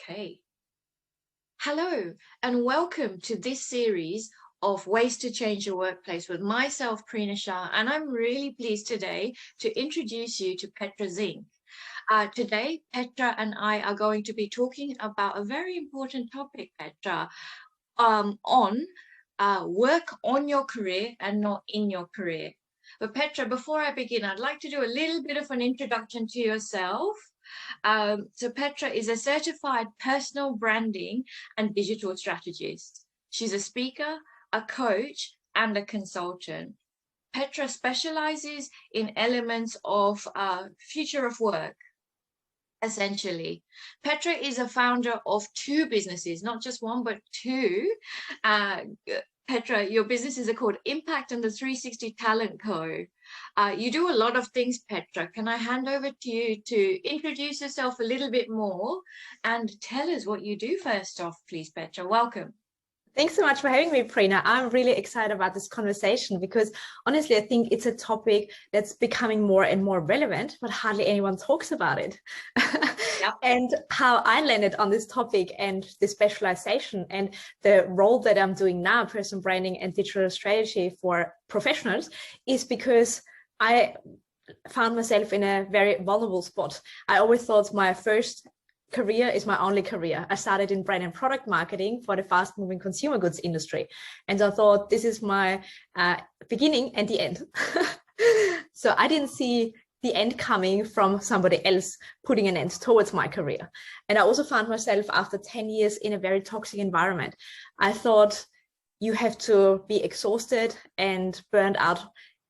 Okay. Hello, and welcome to this series of Ways to Change Your Workplace with myself, Prina Shah, and I'm really pleased today to introduce you to Petra Zink. Today, Petra and I are going to be talking about a very important topic, Petra, on work on your career and not in your career. But Petra, before I begin, I'd like to do a little bit of an introduction to yourself. So Petra is a certified personal branding and digital strategist. She's a speaker, a coach, and a consultant. Petra specializes in elements of future of work, essentially. Petra is a founder of two businesses, not just one, but two. Petra, your businesses are called impaCCCT and the 360 Talent Co. You do a lot of things, Petra. Can I hand over to you to introduce yourself a little bit more and tell us what you do first off, please, Petra? Welcome. Thanks so much for having me, Prina. I'm really excited about this conversation because honestly, I think it's a topic that's becoming more and more relevant, but hardly anyone talks about it. Yep. And how I landed on this topic and the specialization and the role that I'm doing now, personal branding and digital strategy for professionals, is because I found myself in a very vulnerable spot. I always thought my first career is my only career. I started in brand and product marketing for the fast moving consumer goods industry. And I thought this is my beginning and the end. So I didn't see the end coming from somebody else putting an end towards my career. And I also found myself after 10 years in a very toxic environment. I thought you have to be exhausted and burned out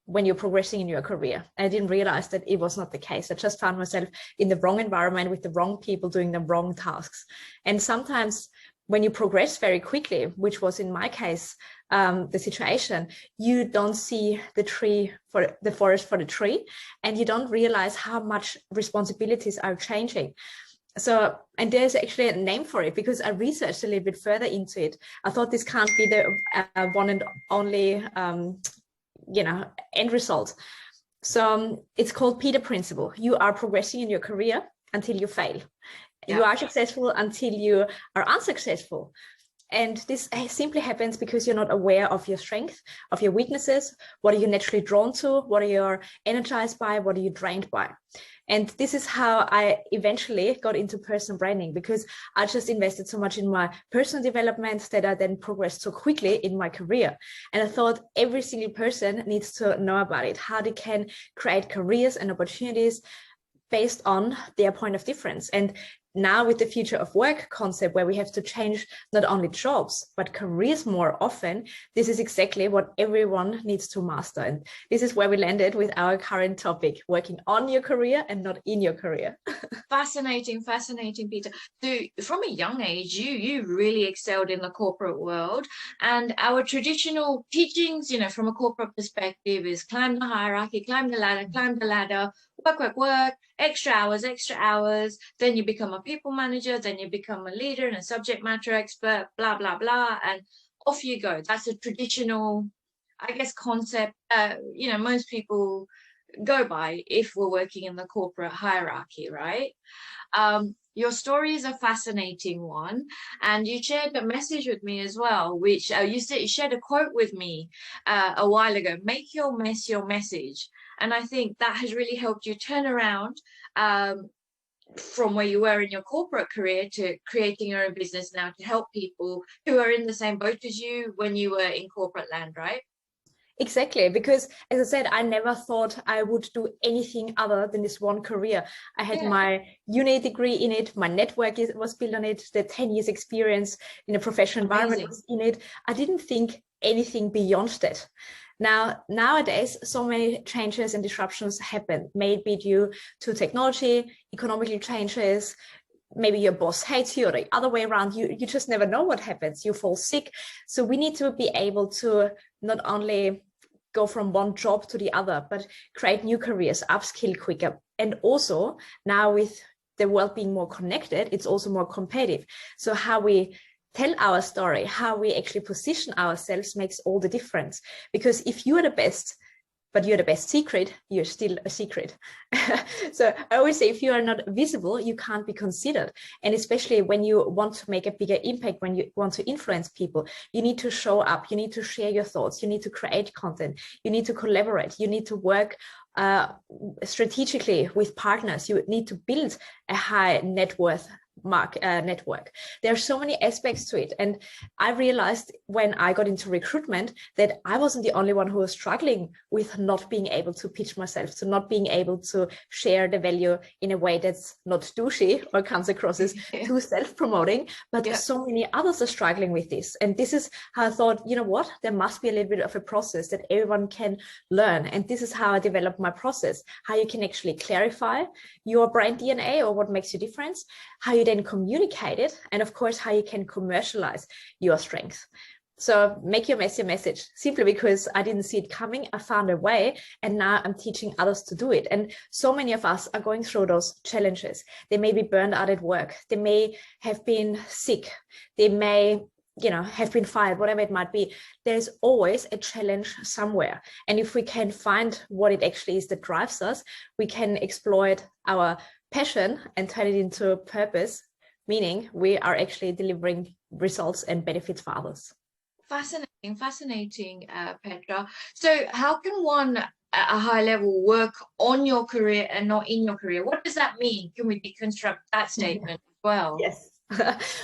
when you're progressing in your career. And I didn't realize that it was not the case. I just found myself in the wrong environment with the wrong people doing the wrong tasks. And sometimes when you progress very quickly, which was in my case, the situation, you don't see the forest for the tree, and you don't realize how much responsibilities are changing. So, and there's actually a name for it because I researched a little bit further into it. I thought this can't be the one and only end result. So it's called Peter Principle. You are progressing in your career until you fail. Yeah. You are successful until you are unsuccessful. And this simply happens because you're not aware of your strengths, of your weaknesses. What are you naturally drawn to? What are you energized by? What are you drained by? And this is how I eventually got into personal branding, because I just invested so much in my personal development that I then progressed so quickly in my career. And I thought every single person needs to know about it, how they can create careers and opportunities based on their point of difference. And now with the future of work concept, where we have to change not only jobs, but careers more often, this is exactly what everyone needs to master. And this is where we landed with our current topic, working on your career and not in your career. Fascinating, Peter. So from a young age, you really excelled in the corporate world. And our traditional teachings, from a corporate perspective is climb the hierarchy, climb the ladder, work, extra hours, then you become a people manager, then you become a leader and a subject matter expert, blah, blah, blah, and off you go. That's a traditional, I guess, concept, most people go by if we're working in the corporate hierarchy, right? Your story is a fascinating one, and you shared a message with me as well, which you shared a quote with me a while ago: make your mess your message. And I think that has really helped you turn around from where you were in your corporate career to creating your own business now to help people who are in the same boat as you when you were in corporate land, right? Exactly, because as I said, I never thought I would do anything other than this one career. I had my uni degree in it, my network was built on it, the 10 years experience in a professional environment was in it. I didn't think anything beyond that. Now, nowadays, so many changes and disruptions happen, maybe due to technology, economical changes, maybe your boss hates you or the other way around. You just never know what happens. You fall sick. So we need to be able to not only go from one job to the other, but create new careers, upskill quicker. And also now with the world being more connected, it's also more competitive. So how we tell our story, how we actually position ourselves makes all the difference. Because if you are the best, but you're the best secret, you're still a secret. So I always say, if you are not visible, you can't be considered. And especially when you want to make a bigger impact, when you want to influence people, you need to show up, you need to share your thoughts, you need to create content, you need to collaborate, you need to work strategically with partners, you need to build a high net worth network. There are so many aspects to it, and I realized when I got into recruitment that I wasn't the only one who was struggling with not being able to pitch myself, to not being able to share the value in a way that's not douchey or comes across as too self-promoting, but so many others are struggling with this. And this is how I thought, you know what, there must be a little bit of a process that everyone can learn. And this is how I developed my process, how you can actually clarify your brand DNA or what makes you different, how you then communicate it, and of course how you can commercialize your strength. So make your message, simply because I didn't see it coming. I found a way, and now I'm teaching others to do it. And so many of us are going through those challenges. They may be burned out at work, they may have been sick, they may have been fired, whatever it might be. There's always a challenge somewhere, and if we can find what it actually is that drives us, we can exploit our passion and turn it into purpose, meaning we are actually delivering results and benefits for others. Fascinating, Petra. So how can one at a high level work on your career and not in your career? What does that mean? Can we deconstruct that statement as well? Yes.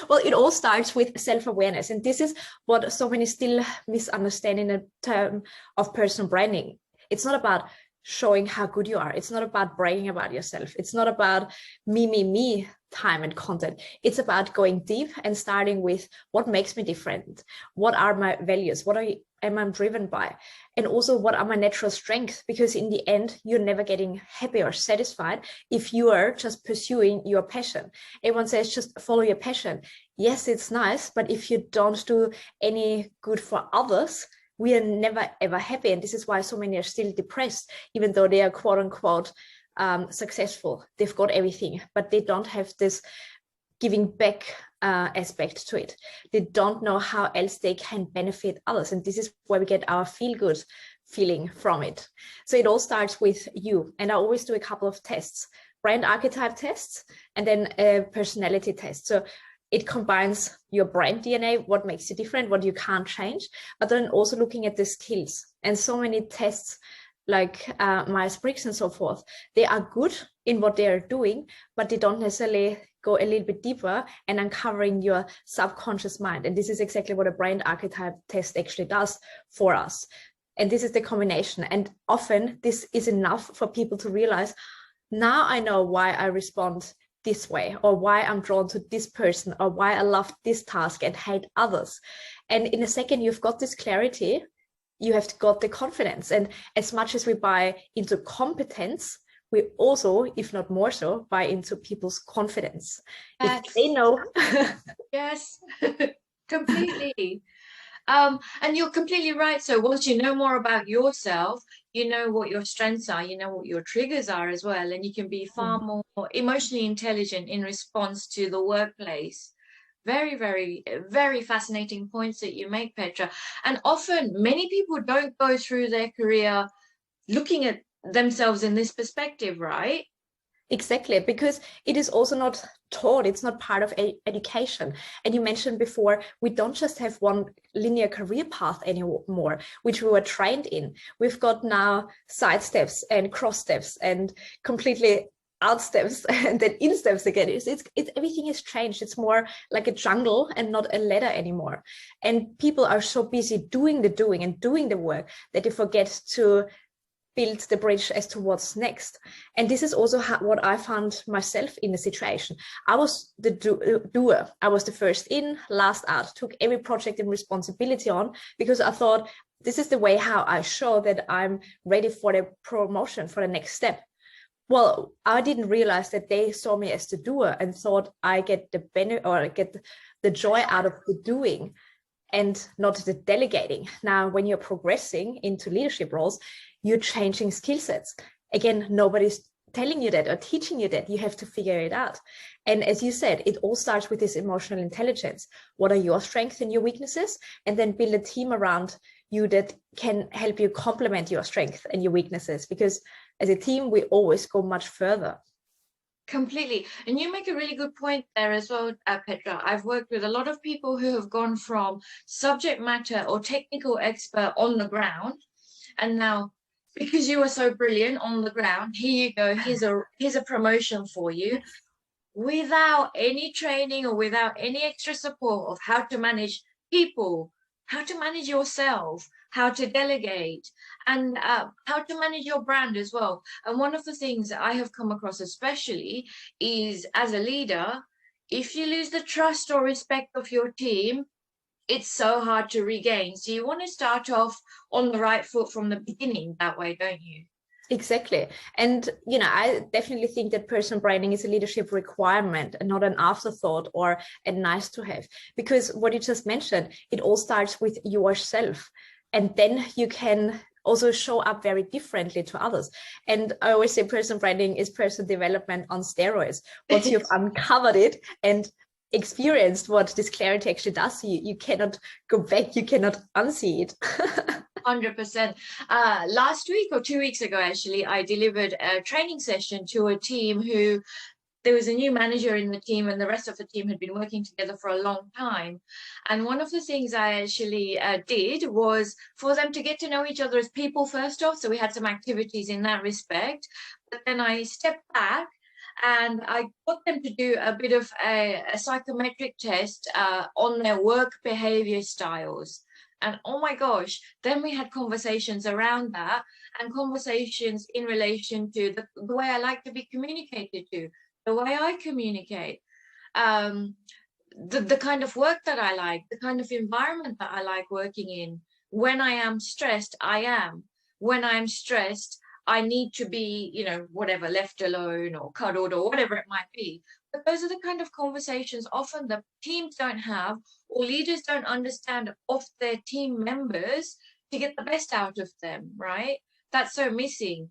Well, it all starts with self-awareness, and this is what so many still misunderstand in the term of personal branding. It's not about showing how good you are. It's not about bragging about yourself. It's not about me time and content. It's about going deep and starting with what makes me different. What are my values? Am I driven by? And also, what are my natural strengths? Because in the end, you're never getting happy or satisfied if you are just pursuing your passion. Everyone says just follow your passion. Yes, it's nice, but if you don't do any good for others, we are never ever happy. And this is why so many are still depressed, even though they are quote unquote successful. They've got everything, but they don't have this giving back aspect to it. They don't know how else they can benefit others. And this is where we get our feel good feeling from it. So it all starts with you. And I always do a couple of tests, brand archetype tests, and then a personality test. So it combines your brand DNA, what makes you different, what you can't change, but then also looking at the skills. And so many tests like Myers-Briggs and so forth, they are good in what they are doing, but they don't necessarily go a little bit deeper and uncovering your subconscious mind. And this is exactly what a brand archetype test actually does for us. And this is the combination. And often this is enough for people to realize, now I know why I respond this way, or why I'm drawn to this person, or why I love this task and hate others. And in a second, you've got this clarity, you have got the confidence. And as much as we buy into competence, we also, if not more so, buy into people's confidence. If they know. Yes, completely. And you're completely right. So once you know more about yourself, you know what your strengths are, you know what your triggers are as well, and you can be far more emotionally intelligent in response to the workplace. Very, very, very fascinating points that you make, Petra. And often many people don't go through their career looking at themselves in this perspective, right? Exactly, because it is also not taught. It's not part of education. And you mentioned before, we don't just have one linear career path anymore, which we were trained in. We've got now side steps and cross steps and completely out steps and then in steps again. It's everything has changed. It's more like a jungle and not a ladder anymore. And people are so busy doing the doing and doing the work that they forget to build the bridge as to what's next. And this is also what I found myself in the situation. I was the doer. I was the first in, last out, took every project and responsibility on, because I thought this is the way how I show that I'm ready for the promotion, for the next step. Well, I didn't realize that they saw me as the doer and thought I get the benefit or get the joy out of the doing and not the delegating. Now, when you're progressing into leadership roles, you're changing skill sets. Again, nobody's telling you that or teaching you that. You have to figure it out. And as you said, it all starts with this emotional intelligence. What are your strengths and your weaknesses? And then build a team around you that can help you complement your strengths and your weaknesses, because as a team, we always go much further. Completely. And you make a really good point there as well, Petra. I've worked with a lot of people who have gone from subject matter or technical expert on the ground, and now, because you are so brilliant on the ground, here you go, here's a promotion for you, without any training or without any extra support of how to manage people, how to manage yourself, how to delegate, and how to manage your brand as well. And one of the things that I have come across especially is, as a leader, if you lose the trust or respect of your team, it's so hard to regain. So you want to start off on the right foot from the beginning that way, don't you? Exactly. And, you know, I definitely think that personal branding is a leadership requirement and not an afterthought or a nice to have, because what you just mentioned, it all starts with yourself. And then you can also show up very differently to others. And I always say personal branding is personal development on steroids. Once you've uncovered it and experienced what this clarity actually does to you, you cannot go back, you cannot unsee it. 100%. Last week or 2 weeks ago, actually, I delivered a training session to a team who, there was a new manager in the team and the rest of the team had been working together for a long time. And one of the things I actually did was for them to get to know each other as people first off. So we had some activities in that respect. But then I stepped back and I got them to do a bit of a psychometric test on their work behavior styles. And oh my gosh, then we had conversations around that and conversations in relation to the way I like to be communicated to, the way I communicate, the kind of work that I like, the kind of environment that I like working in. When I am stressed, I am. When I'm stressed, I need to be, you know, whatever, left alone or cuddled or whatever it might be. But those are the kind of conversations often the teams don't have, or leaders don't understand of their team members to get the best out of them, right? That's so missing.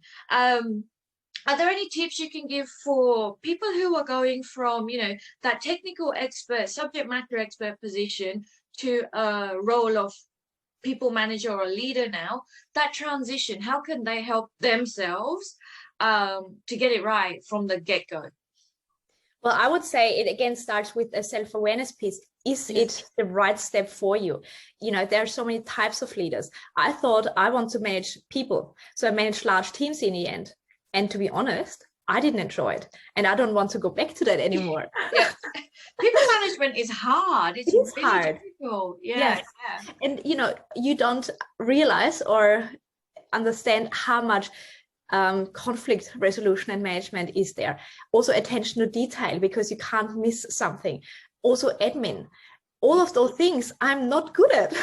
Are there any tips you can give for people who are going from, you know, that technical expert, subject matter expert position to a role of people manager or leader now, that transition, how can they help themselves to get it right from the get-go? Well, I would say it again starts with a self-awareness piece. Is it the right step for you? You know, there are so many types of leaders. I thought I want to manage people. So I managed large teams in the end. And to be honest, I didn't enjoy it. And I don't want to go back to that anymore. Yeah. People management is hard. It's really hard. Difficult. Yeah. And, you know, you don't realize or understand how much conflict resolution and management is there. Also attention to detail, because you can't miss something. Also admin. All of those things I'm not good at.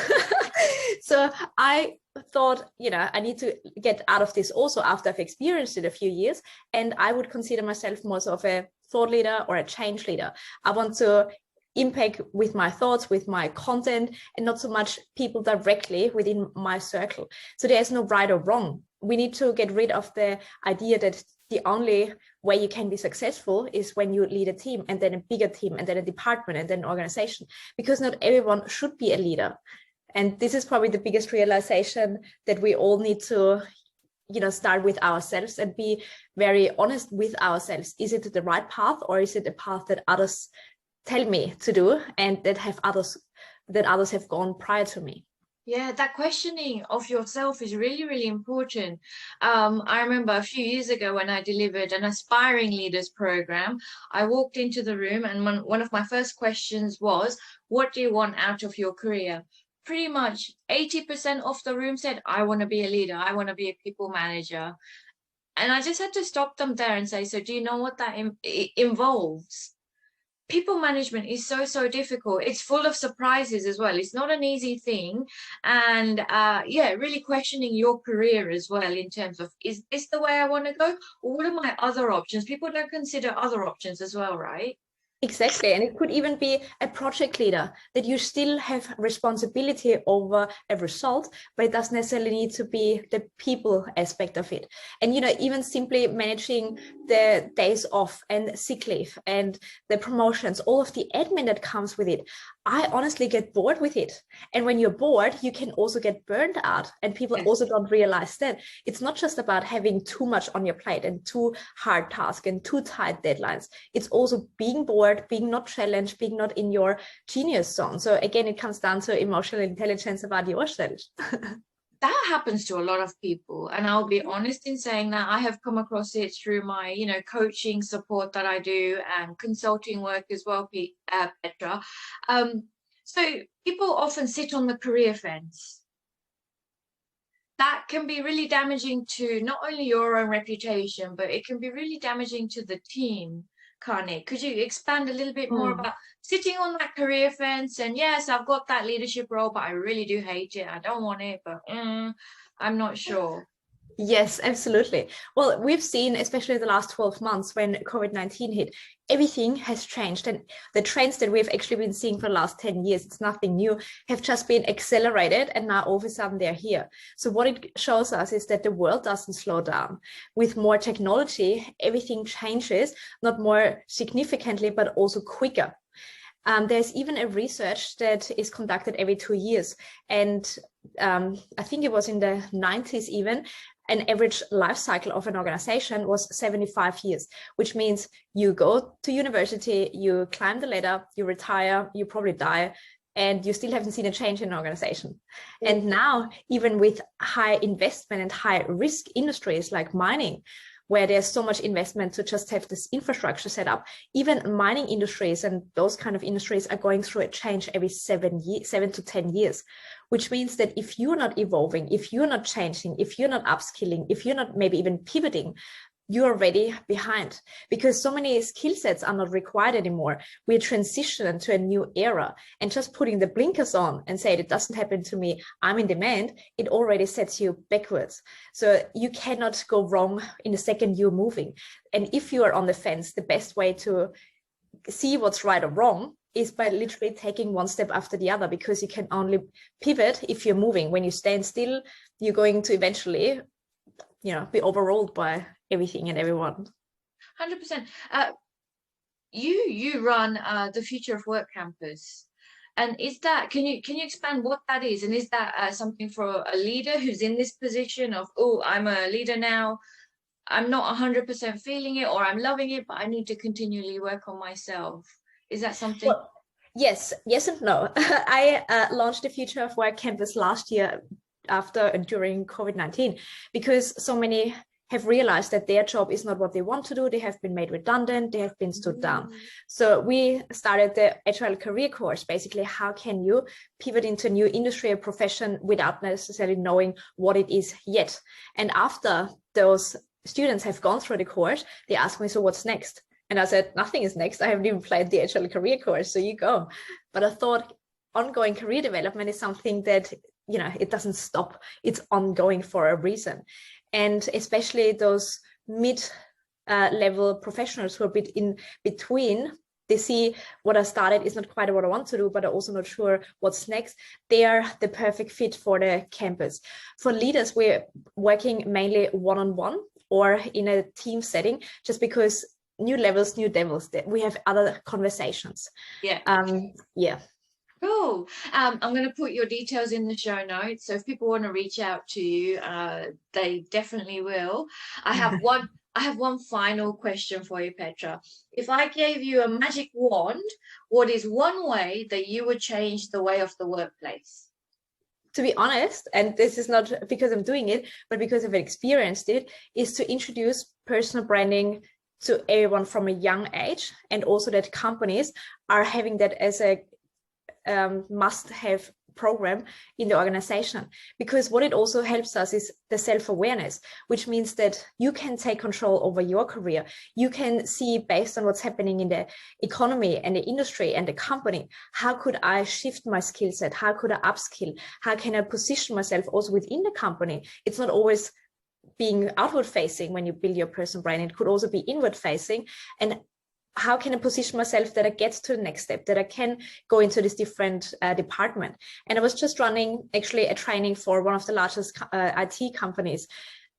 So I thought, you know, I need to get out of this also after I've experienced it a few years. And I would consider myself more of a thought leader or a change leader. I want to impact with my thoughts, with my content, and not so much people directly within my circle. So there's no right or wrong. We need to get rid of the idea that the only way you can be successful is when you lead a team, and then a bigger team, and then a department, and then an organization, because not everyone should be a leader. And this is probably the biggest realization, that we all need to, you know, start with ourselves and be very honest with ourselves. Is it the right path, or is it a path that others tell me to do and that others have gone prior to me? Yeah, that questioning of yourself is really, really important. I remember a few years ago when I delivered an aspiring leaders program, I walked into the room and one of my first questions was, what do you want out of your career? Pretty much 80% of the room said, I want to be a leader. I want to be a people manager. And I just had to stop them there and say, so do you know what that involves? People management is so difficult. It's full of surprises as well. It's not an easy thing. And yeah, really questioning your career as well, in terms of, is this the way I want to go, or what are my other options? People don't consider other options as well, right? Exactly. And it could even be a project leader that you still have responsibility over a result, but it doesn't necessarily need to be the people aspect of it. And, even simply managing the days off and sick leave and the promotions, all of the admin that comes with it, I honestly get bored with it. And when you're bored, you can also get burned out. And people also don't realize that it's not just about having too much on your plate and too hard tasks and too tight deadlines. It's also being bored, being not challenged, being not in your genius zone. So again, it comes down to emotional intelligence about yourself. That happens to a lot of people, and I'll be honest in saying that I have come across it through my coaching support that I do and consulting work as well, Petra. So people often sit on the career fence. That can be really damaging to not only your own reputation, but it can be really damaging to the team. Karnik, could you expand a little bit more about sitting on that career fence? And yes, I've got that leadership role, but I really do hate it. I don't want it, but I'm not sure. Yes, absolutely. Well, we've seen, especially the last 12 months when COVID-19 hit, everything has changed. And the trends that we've actually been seeing for the last 10 years, it's nothing new, have just been accelerated. And now all of a sudden they're here. So what it shows us is that the world doesn't slow down. With more technology, everything changes, not more significantly, but also quicker. There's even a research that is conducted every 2 years. And I think it was in the 90s even, an average life cycle of an organization was 75 years, which means you go to university, you climb the ladder, you retire, you probably die, and you still haven't seen a change in an organization. And now, even with high investment and high risk industries like mining, where there's so much investment to just have this infrastructure set up, even mining industries and those kind of industries are going through a change every 7 to 10 years, which means that if you're not evolving, if you're not changing, if you're not upskilling, if you're not maybe even pivoting, you're already behind, because so many skill sets are not required anymore. We're transitioning to a new era, and just putting the blinkers on and say it doesn't happen to me, I'm in demand, it already sets you backwards. So you cannot go wrong in the second you're moving. And if you are on the fence, the best way to see what's right or wrong is by literally taking one step after the other, because you can only pivot if you're moving. When you stand still, you're going to eventually be overruled by everything and everyone. 100%. You run the Future of Work campus, and is that, can you expand what that is, and is that something for a leader who's in this position of, oh, I'm a leader now, I'm not 100% feeling it, or I'm loving it, but I need to continually work on myself? Is that something? Well, yes and no. I launched the Future of Work campus last year after and during COVID-19, because so many have realized that their job is not what they want to do. They have been made redundant, they have been stood down. So we started the Agile Career Course. Basically, how can you pivot into a new industry or profession without necessarily knowing what it is yet? And after those students have gone through the course, they ask me, so what's next? And I said, nothing is next. I haven't even played the Agile Career Course, so you go. But I thought ongoing career development is something that it doesn't stop. It's ongoing for a reason. And especially those mid-level professionals who are a bit in between, they see what I started is not quite what I want to do, but I'm also not sure what's next. They are the perfect fit for the campus. For leaders, we're working mainly one-on-one or in a team setting, just because new levels, new devils, we have other conversations. Yeah. Cool. I'm going to put your details in the show notes, so if people want to reach out to you, they definitely will. I have one final question for you, Petra. If I gave you a magic wand, what is one way that you would change the way of the workplace? To be honest, and this is not because I'm doing it, but because I've experienced it, is to introduce personal branding to everyone from a young age, and also that companies are having that as a must-have program in the organization. Because what it also helps us is the self-awareness, which means that you can take control over your career. You can see, based on what's happening in the economy and the industry and the company, how could I shift my skill set? How could I upskill? How can I position myself also within the company? It's not always being outward facing when you build your personal brand. It could also be inward facing. And how can I position myself that I get to the next step, that I can go into this different department. And I was just running actually a training for one of the largest IT companies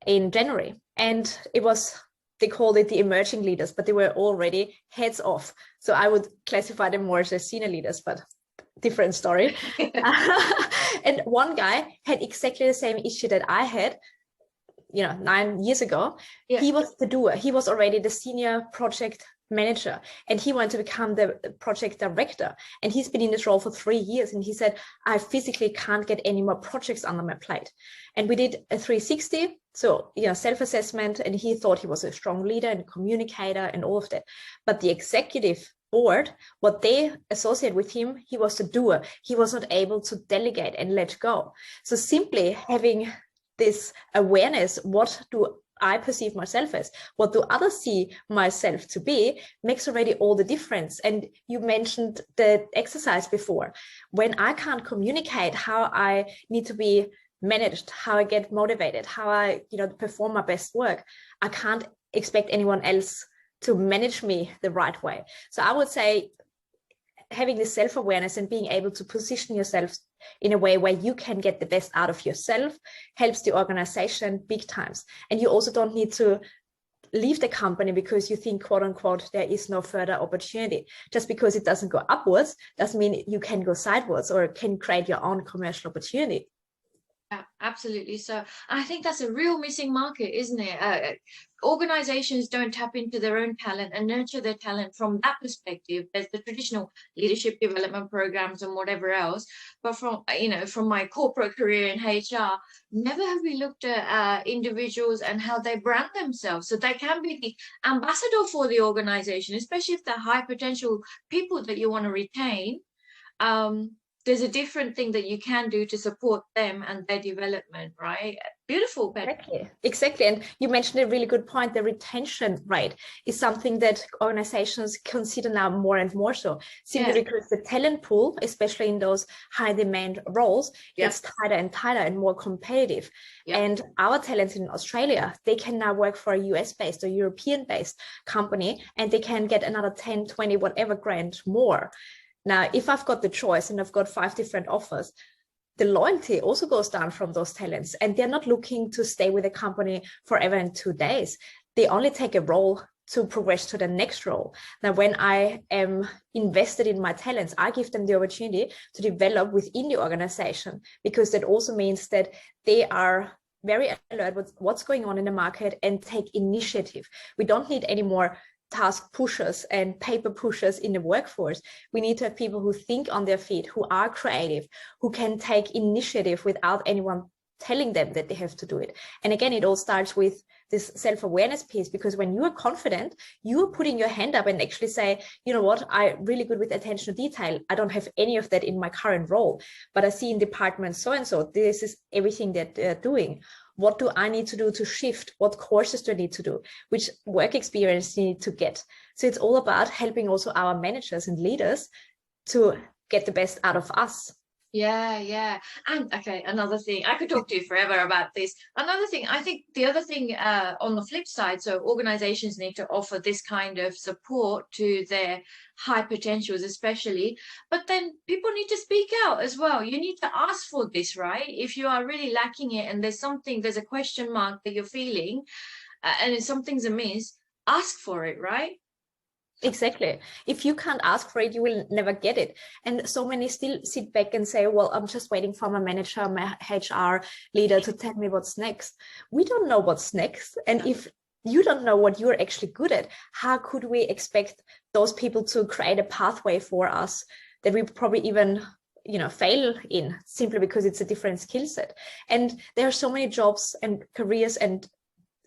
in January. And it was, they called it the emerging leaders, but they were already heads off. So I would classify them more as senior leaders, but different story. And one guy had exactly the same issue that I had, 9 years ago. Yeah. He was the doer. He was already the senior project manager, and he wanted to become the project director. And he's been in this role for 3 years. And he said, I physically can't get any more projects under my plate. And we did a 360. So, self-assessment, and he thought he was a strong leader and communicator and all of that. But the executive board, what they associate with him, he was the doer. He was not able to delegate and let go. So simply having this awareness, what do I perceive myself as, what do others see myself to be, makes already all the difference. And you mentioned the exercise before. When I can't communicate how I need to be managed, how I get motivated, how I perform my best work, I can't expect anyone else to manage me the right way. So I would say having this self-awareness and being able to position yourself in a way where you can get the best out of yourself helps the organization big times. And you also don't need to leave the company because you think, quote unquote, there is no further opportunity. Just because it doesn't go upwards doesn't mean you can go sideways or can create your own commercial opportunity. Yeah, absolutely. So I think that's a real missing market, isn't it? Organizations don't tap into their own talent and nurture their talent from that perspective. There's the traditional leadership development programs and whatever else. But from my corporate career in HR, never have we looked at individuals and how they brand themselves. So they can be the ambassador for the organization, especially if they're high potential people that you want to retain. There's a different thing that you can do to support them and their development, right? Beautiful. Exactly. And you mentioned a really good point. The retention rate is something that organizations consider now more and more so, simply because the talent pool, especially in those high demand roles, gets tighter and tighter and more competitive. And our talents in Australia, they can now work for a US-based or European-based company, and they can get another 10, 20, whatever grand more. Now, if I've got the choice and I've got 5 different offers, the loyalty also goes down from those talents, and they're not looking to stay with a company forever in 2 days. They only take a role to progress to the next role. Now, when I am invested in my talents, I give them the opportunity to develop within the organization, because that also means that they are very alert with what's going on in the market and take initiative. We don't need any more task pushers and paper pushers in the workforce. We need to have people who think on their feet, who are creative, who can take initiative without anyone telling them that they have to do it. And again, it all starts with this self-awareness piece, because when you are confident, you are putting your hand up and actually say, you know what, I'm really good with attention to detail. I don't have any of that in my current role, but I see in department so-and-so, this is everything that they're doing. What do I need to do to shift? What courses do I need to do? Which work experience do you need to get? So it's all about helping also our managers and leaders to get the best out of us. Yeah. And okay, another thing, I could talk to you forever about this. Another thing, I think the other thing on the flip side, so organizations need to offer this kind of support to their high potentials, especially, but then people need to speak out as well. You need to ask for this, right? If you are really lacking it and there's a question mark that you're feeling and something's amiss, ask for it, right? Exactly. If you can't ask for it, you will never get it. And so many still sit back and say, well, I'm just waiting for my manager, my HR leader to tell me what's next. We don't know what's next. And if you don't know what you're actually good at, how could we expect those people to create a pathway for us that we probably even fail in, simply because it's a different skill set? And there are so many jobs and careers and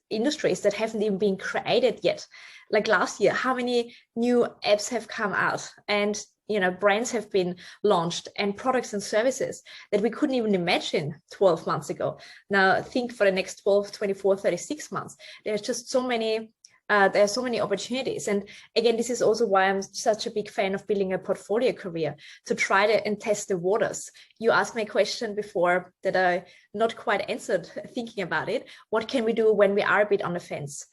industries that haven't even been created yet. Like last year, how many new apps have come out, and brands have been launched, and products and services that we couldn't even imagine 12 months ago. Now think for the next 12, 24, 36 months. There's just so many there are so many opportunities. And again, this is also why I'm such a big fan of building a portfolio career, to try to and test the waters. You asked me a question before that I not quite answered, thinking about it. What can we do when we are a bit on the fence?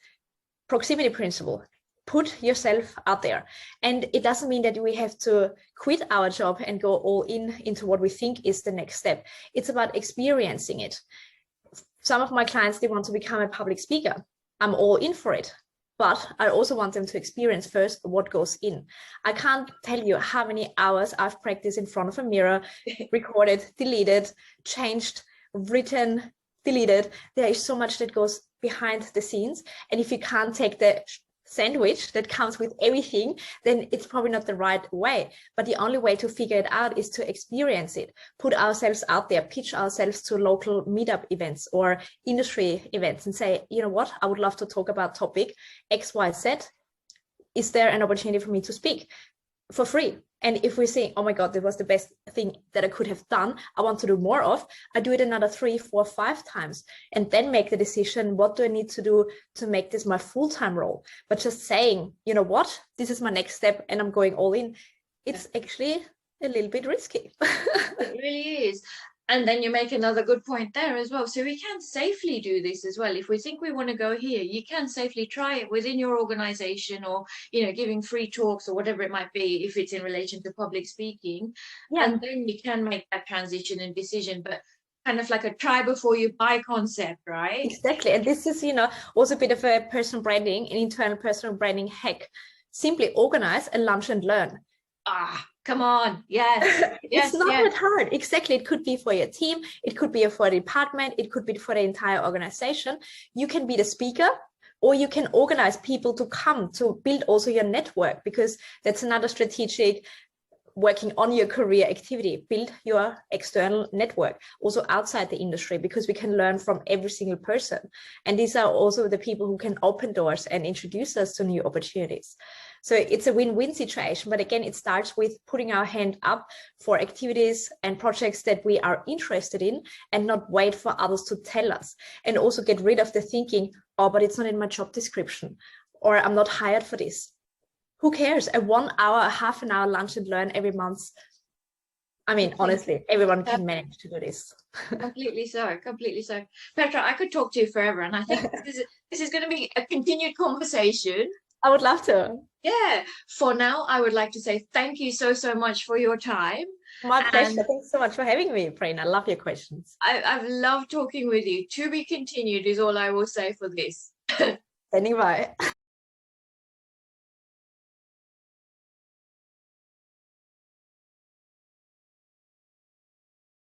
Proximity principle. Put yourself out there. And it doesn't mean that we have to quit our job and go all into what we think is the next step. It's about experiencing it. Some of my clients, they want to become a public speaker. I'm all in for it. But I also want them to experience first what goes in. I can't tell you how many hours I've practiced in front of a mirror, recorded, deleted, changed, written, deleted. There is so much that goes behind the scenes. And if you can't take the sandwich that comes with everything, then it's probably not the right way. But the only way to figure it out is to experience it, put ourselves out there, pitch ourselves to local meetup events or industry events and say, you know what, I would love to talk about topic XYZ. Is there an opportunity for me to speak for free? And if we say, oh my God, that was the best thing that I could have done, I want to do more of, I do it another 3, 4, 5 times, and then make the decision, what do I need to do to make this my full-time role? But just saying, you know what, this is my next step and I'm going all in, it's actually a little bit risky. It really is. And then you make another good point there as well. So we can safely do this as well. If we think we want to go here, you can safely try it within your organization, or, you know, giving free talks or whatever it might be, if it's in relation to public speaking. Yeah. And then you can make that transition and decision, but kind of like a try before you buy concept, right? Exactly. And this is, you know, also a bit of a personal branding, an internal personal branding hack. Simply organize a lunch and learn. Come on. Yes. It's not that hard. Exactly. It could be for your team. It could be for the department. It could be for the entire organization. You can be the speaker, or you can organize people to come to build also your network, because that's another strategic working on your career activity. Build your external network also outside the industry, because we can learn from every single person. And these are also the people who can open doors and introduce us to new opportunities. So it's a win-win situation. But again, it starts with putting our hand up for activities and projects that we are interested in, and not wait for others to tell us. And also get rid of the thinking, oh, but it's not in my job description, or I'm not hired for this. Who cares? A 1 hour, a half an hour lunch and learn every month. I mean, honestly, everyone can manage to do this. Completely so. Petra, I could talk to you forever, and I think this is going to be a continued conversation. I would love to. Yeah. For now, I would like to say thank you so much for your time. My pleasure. Thanks so much for having me, Prina. I love your questions. I've loved talking with you. To be continued is all I will say for this. Anyway.